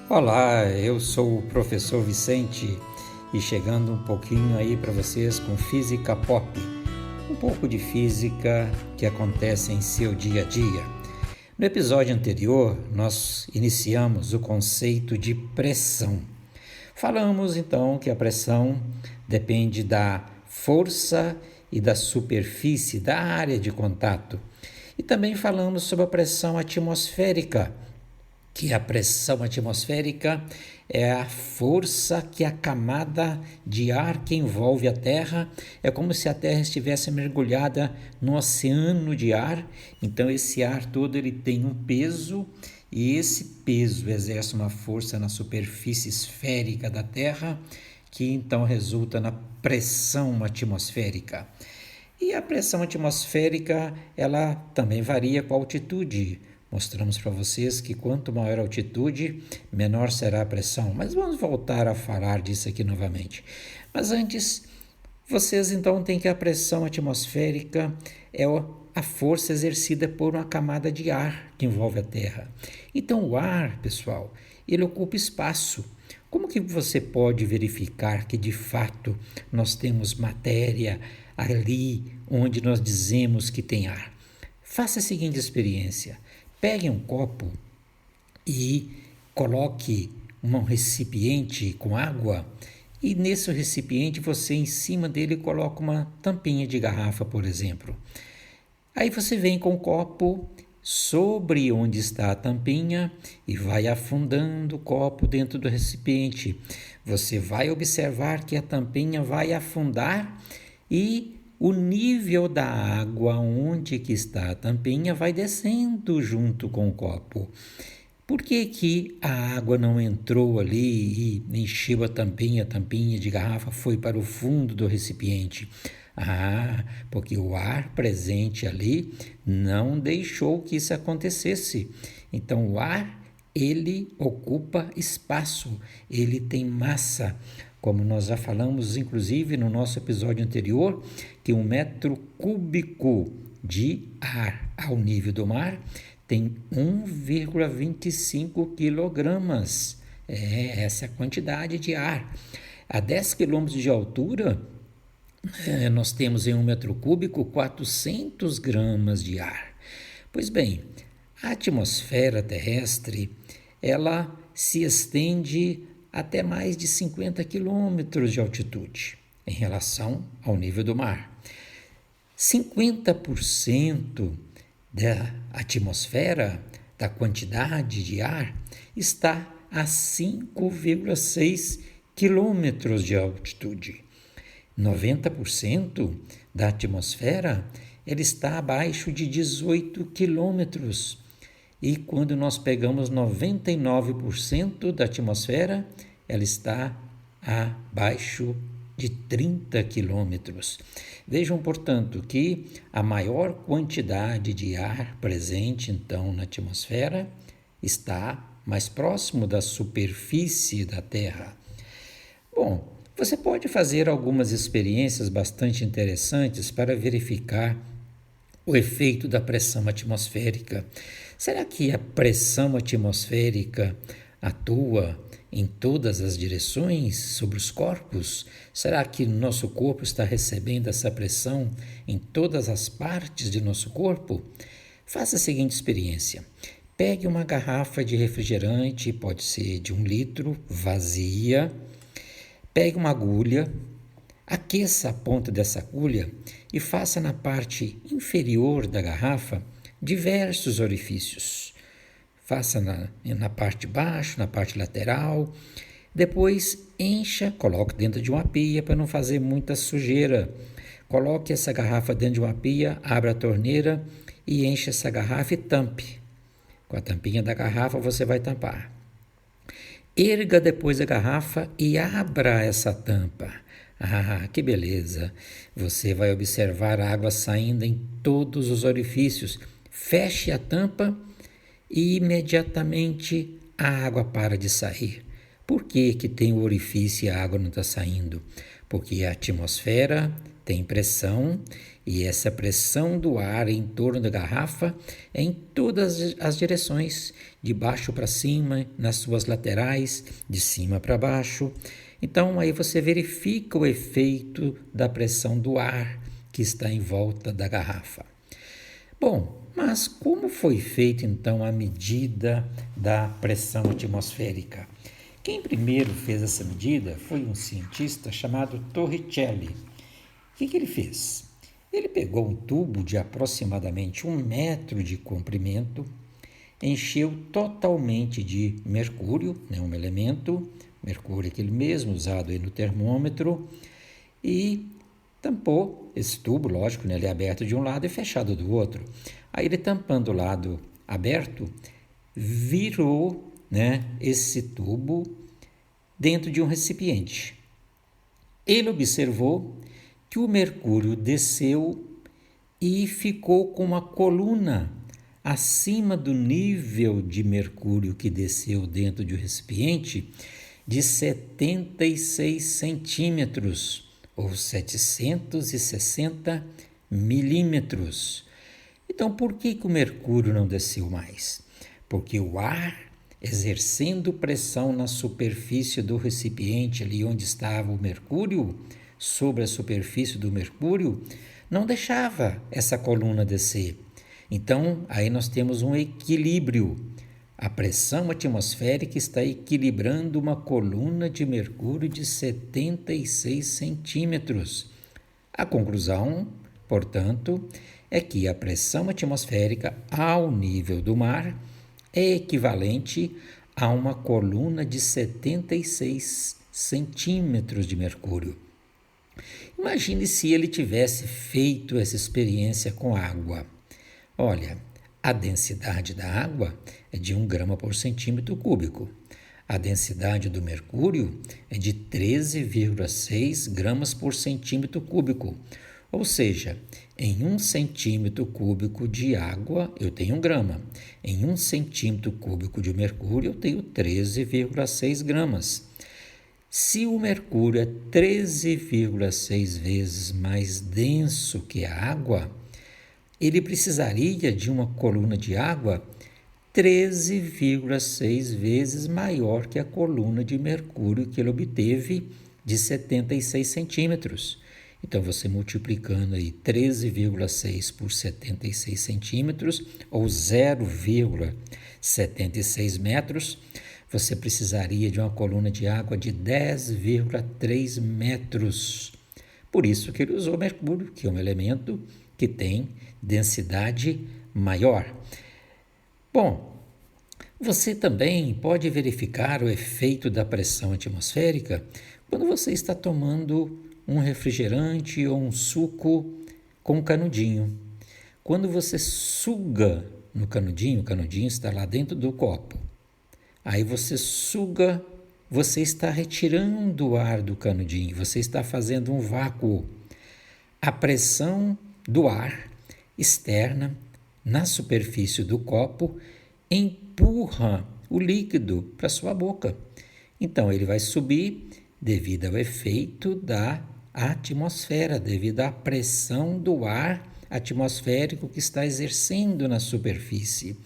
Olá, eu sou o professor Vicente e chegando um pouquinho aí para vocês com Física Pop, um pouco de física que acontece em seu dia a dia. No episódio anterior, nós iniciamos o conceito de pressão. Falamos então que a pressão depende da força e da superfície da área de contato. E também falamos sobre a pressão atmosférica, que a pressão atmosférica é a força que a camada de ar que envolve a Terra, é como se a Terra estivesse mergulhada no oceano de ar. Então esse ar todo ele tem um peso e esse peso exerce uma força na superfície esférica da Terra, que então resulta na pressão atmosférica. E a pressão atmosférica, ela também varia com a altitude. Mostramos para vocês que quanto maior a altitude, menor será a pressão. Mas vamos voltar a falar disso aqui novamente. Mas antes, vocês então têm que a pressão atmosférica é a força exercida por uma camada de ar que envolve a Terra. Então o ar, pessoal, ele ocupa espaço. Como que você pode verificar que de fato nós temos matéria ali onde nós dizemos que tem ar? Faça a seguinte experiência. Pegue um copo e coloque um recipiente com água e nesse recipiente você em cima dele coloca uma tampinha de garrafa, por exemplo. Aí você vem com o copo sobre onde está a tampinha e vai afundando o copo dentro do recipiente. Você vai observar que a tampinha vai afundar e o nível da água onde que está a tampinha vai descendo junto com o copo. Por que a água não entrou ali e encheu a tampinha de garrafa foi para o fundo do recipiente? Porque o ar presente ali não deixou que isso acontecesse. Então o ar, ele ocupa espaço, ele tem massa. Como nós já falamos, inclusive, no nosso episódio anterior, que 1 metro cúbico de ar ao nível do mar tem 1,25 quilogramas. Essa é a quantidade de ar. A 10 quilômetros de altura, nós temos em 1 metro cúbico 400 gramas de ar. Pois bem, a atmosfera terrestre, ela se estende até mais de 50 quilômetros de altitude em relação ao nível do mar. 50% da atmosfera, da quantidade de ar, está a 5,6 quilômetros de altitude. 90% da atmosfera ela está abaixo de 18 quilômetros. E quando nós pegamos 99% da atmosfera, ela está abaixo de 30 quilômetros. Vejam, portanto, que a maior quantidade de ar presente, então, na atmosfera está mais próximo da superfície da Terra. Bom, você pode fazer algumas experiências bastante interessantes para verificar o efeito da pressão atmosférica. Será que a pressão atmosférica atua em todas as direções sobre os corpos? Será que nosso corpo está recebendo essa pressão em todas as partes de nosso corpo? Faça a seguinte experiência. Pegue uma garrafa de refrigerante, pode ser de 1 litro, vazia. Pegue uma agulha, aqueça a ponta dessa agulha e faça na parte inferior da garrafa diversos orifícios. Faça na parte de baixo, na parte lateral. Depois encha, coloque dentro de uma pia para não fazer muita sujeira. Coloque essa garrafa dentro de uma pia, abra a torneira e encha essa garrafa e tampe. Com a tampinha da garrafa você vai tampar. Erga depois a garrafa e abra essa tampa. Que beleza! Você vai observar a água saindo em todos os orifícios. Feche a tampa e imediatamente a água para de sair. Por que tem o orifício e a água não está saindo? Porque a atmosfera tem pressão E essa pressão do ar em torno da garrafa é em todas as direções, de baixo para cima, nas suas laterais, de cima para baixo. Então aí você verifica o efeito da pressão do ar que está em volta da garrafa. Bom, mas como foi feita então a medida da pressão atmosférica? Quem primeiro fez essa medida foi um cientista chamado Torricelli. O que ele fez? Ele pegou um tubo de aproximadamente 1 metro de comprimento, encheu totalmente de mercúrio, um elemento, mercúrio aquele mesmo usado aí no termômetro, e tampou esse tubo, lógico, ele é aberto de um lado e fechado do outro. Aí ele, tampando o lado aberto, virou esse tubo dentro de um recipiente. Ele observou que o mercúrio desceu e ficou com uma coluna acima do nível de mercúrio que desceu dentro de um recipiente de 76 centímetros ou 760 milímetros. Então, por que o mercúrio não desceu mais? Porque o ar, exercendo pressão na superfície do recipiente, ali onde estava o mercúrio, sobre a superfície do mercúrio, não deixava essa coluna descer. Então, aí nós temos um equilíbrio. A pressão atmosférica está equilibrando uma coluna de mercúrio de 76 centímetros. A conclusão, portanto, é que a pressão atmosférica ao nível do mar é equivalente a uma coluna de 76 centímetros de mercúrio. Imagine se ele tivesse feito essa experiência com água. Olha, a densidade da água é de 1 grama por centímetro cúbico. A densidade do mercúrio é de 13,6 gramas por centímetro cúbico. Ou seja, em 1 centímetro cúbico de água eu tenho 1 grama. Em 1 centímetro cúbico de mercúrio eu tenho 13,6 gramas. Se o mercúrio é 13,6 vezes mais denso que a água, ele precisaria de uma coluna de água 13,6 vezes maior que a coluna de mercúrio que ele obteve de 76 centímetros. Então, você multiplicando aí 13,6 por 76 centímetros, ou 0,76 metros, você precisaria de uma coluna de água de 10,3 metros. Por isso que ele usou mercúrio, que é um elemento que tem densidade maior. Bom, você também pode verificar o efeito da pressão atmosférica quando você está tomando um refrigerante ou um suco com canudinho. Quando você suga no canudinho, o canudinho está lá dentro do copo. Aí você suga, você está retirando o ar do canudinho, você está fazendo um vácuo. A pressão do ar externa na superfície do copo empurra o líquido para sua boca. Então ele vai subir devido ao efeito da atmosfera, devido à pressão do ar atmosférico que está exercendo na superfície.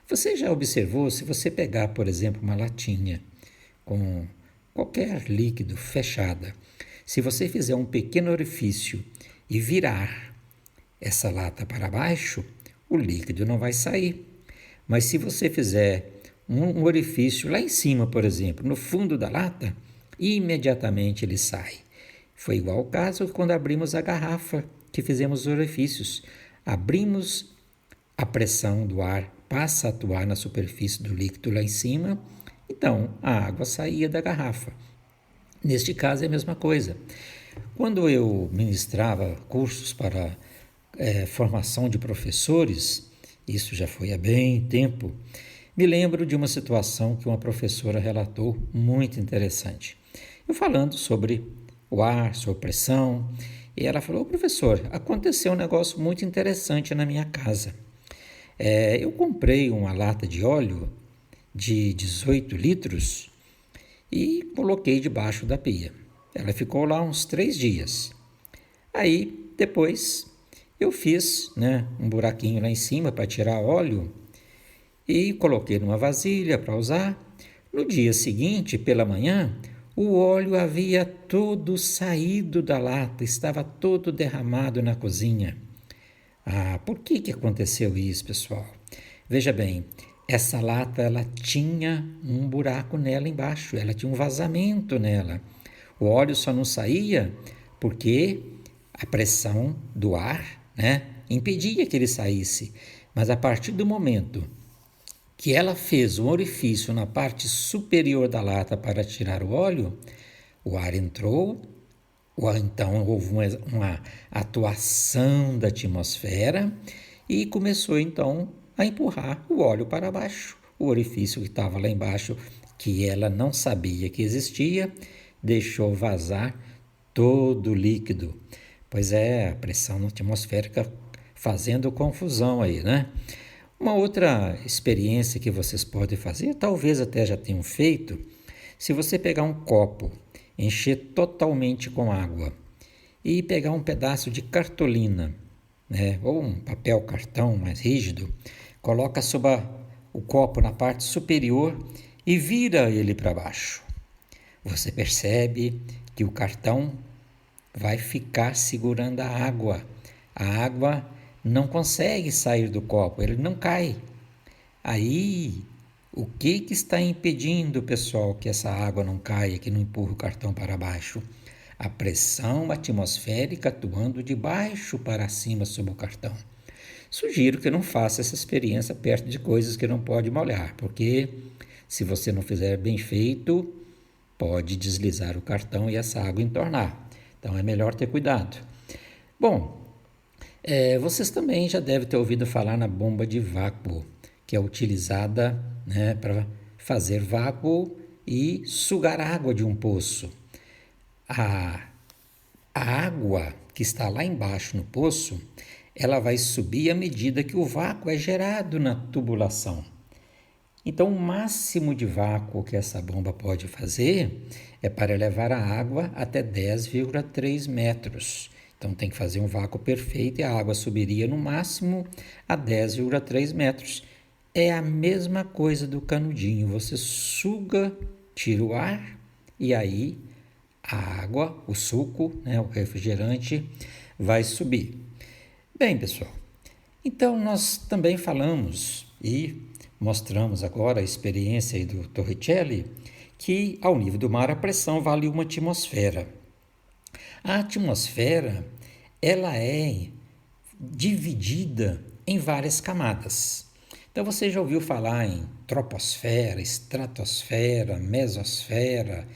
Você já observou, se você pegar, por exemplo, uma latinha com qualquer líquido fechada, se você fizer um pequeno orifício e virar essa lata para baixo, o líquido não vai sair. Mas se você fizer um orifício lá em cima, por exemplo, no fundo da lata, imediatamente ele sai. Foi igual ao caso quando abrimos a garrafa, que fizemos os orifícios. Abrimos, a pressão do ar passa a atuar na superfície do líquido lá em cima, então a água saía da garrafa. Neste caso é a mesma coisa. Quando eu ministrava cursos para formação de professores, isso já foi há bem tempo, me lembro de uma situação que uma professora relatou muito interessante. Eu falando sobre o ar, sobre pressão, e ela falou: professor, aconteceu um negócio muito interessante na minha casa. Eu comprei uma lata de óleo de 18 litros e coloquei debaixo da pia. Ela ficou lá uns 3 dias. Aí, depois, eu fiz, um buraquinho lá em cima para tirar óleo e coloquei numa vasilha para usar. No dia seguinte, pela manhã, o óleo havia todo saído da lata, estava todo derramado na cozinha. Por que aconteceu isso, pessoal? Veja bem, essa lata ela tinha um buraco nela embaixo, ela tinha um vazamento nela. O óleo só não saía porque a pressão do ar, impedia que ele saísse. Mas a partir do momento que ela fez um orifício na parte superior da lata para tirar o óleo, o ar entrou, ou então houve uma atuação da atmosfera e começou então a empurrar o óleo para baixo. O orifício que estava lá embaixo, que ela não sabia que existia, deixou vazar todo o líquido. Pois é, a pressão atmosférica fazendo confusão aí, Uma outra experiência que vocês podem fazer, talvez até já tenham feito, se você pegar um copo, encher totalmente com água e pegar um pedaço de cartolina, ou um papel cartão mais rígido, coloca sobre o copo na parte superior e vira ele para baixo. Você percebe que o cartão vai ficar segurando a água. A água não consegue sair do copo, ele não cai. Aí, o que está impedindo, pessoal, que essa água não caia, que não empurre o cartão para baixo? A pressão atmosférica atuando de baixo para cima sobre o cartão. Sugiro que não faça essa experiência perto de coisas que não pode molhar, porque se você não fizer bem feito, pode deslizar o cartão e essa água entornar. Então é melhor ter cuidado. Bom, vocês também já devem ter ouvido falar na bomba de vácuo, que é utilizada para fazer vácuo e sugar água de um poço. A água que está lá embaixo no poço, ela vai subir à medida que o vácuo é gerado na tubulação. Então, o máximo de vácuo que essa bomba pode fazer é para elevar a água até 10,3 metros. Então, tem que fazer um vácuo perfeito e a água subiria no máximo a 10,3 metros. É a mesma coisa do canudinho. Você suga, tira o ar e aí a água, o suco, o refrigerante, vai subir. Bem, pessoal, então nós também falamos e mostramos agora a experiência aí do Torricelli, que ao nível do mar a pressão vale uma atmosfera. A atmosfera, ela é dividida em várias camadas. Então você já ouviu falar em troposfera, estratosfera, mesosfera,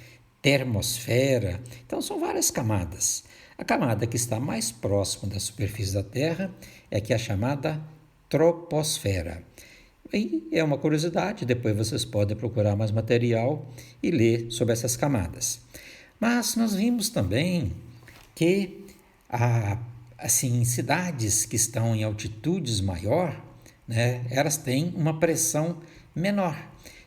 termosfera. Então são várias camadas. A camada que está mais próxima da superfície da Terra é que é a chamada troposfera. E é uma curiosidade, depois vocês podem procurar mais material e ler sobre essas camadas. Mas nós vimos também que cidades que estão em altitudes maior, elas têm uma pressão menor.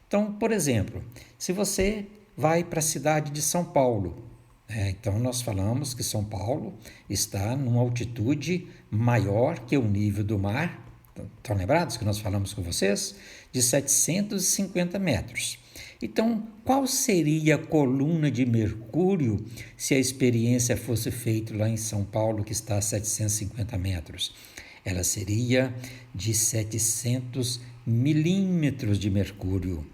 Então, por exemplo, se você vai para a cidade de São Paulo, então nós falamos que São Paulo está numa altitude maior que o nível do mar. Estão lembrados que nós falamos com vocês? De 750 metros. Então, qual seria a coluna de mercúrio se a experiência fosse feita lá em São Paulo, que está a 750 metros? Ela seria de 700 milímetros de mercúrio.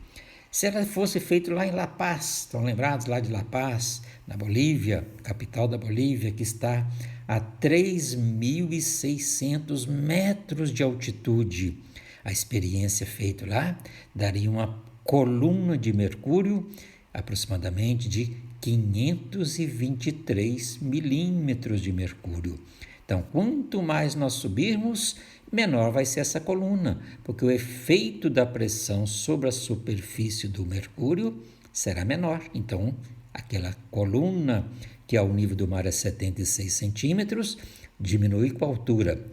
Se ela fosse feita lá em La Paz, estão lembrados lá de La Paz, na Bolívia, capital da Bolívia, que está a 3.600 metros de altitude. A experiência feita lá daria uma coluna de mercúrio aproximadamente de 523 milímetros de mercúrio. Então, quanto mais nós subirmos, menor vai ser essa coluna, porque o efeito da pressão sobre a superfície do mercúrio será menor. Então, aquela coluna que ao nível do mar é 76 centímetros, diminui com a altura.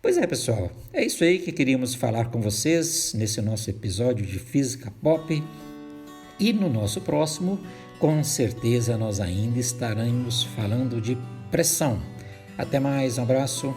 Pois é, pessoal, é isso aí que queríamos falar com vocês nesse nosso episódio de Física Pop. E no nosso próximo, com certeza nós ainda estaremos falando de pressão. Até mais, um abraço.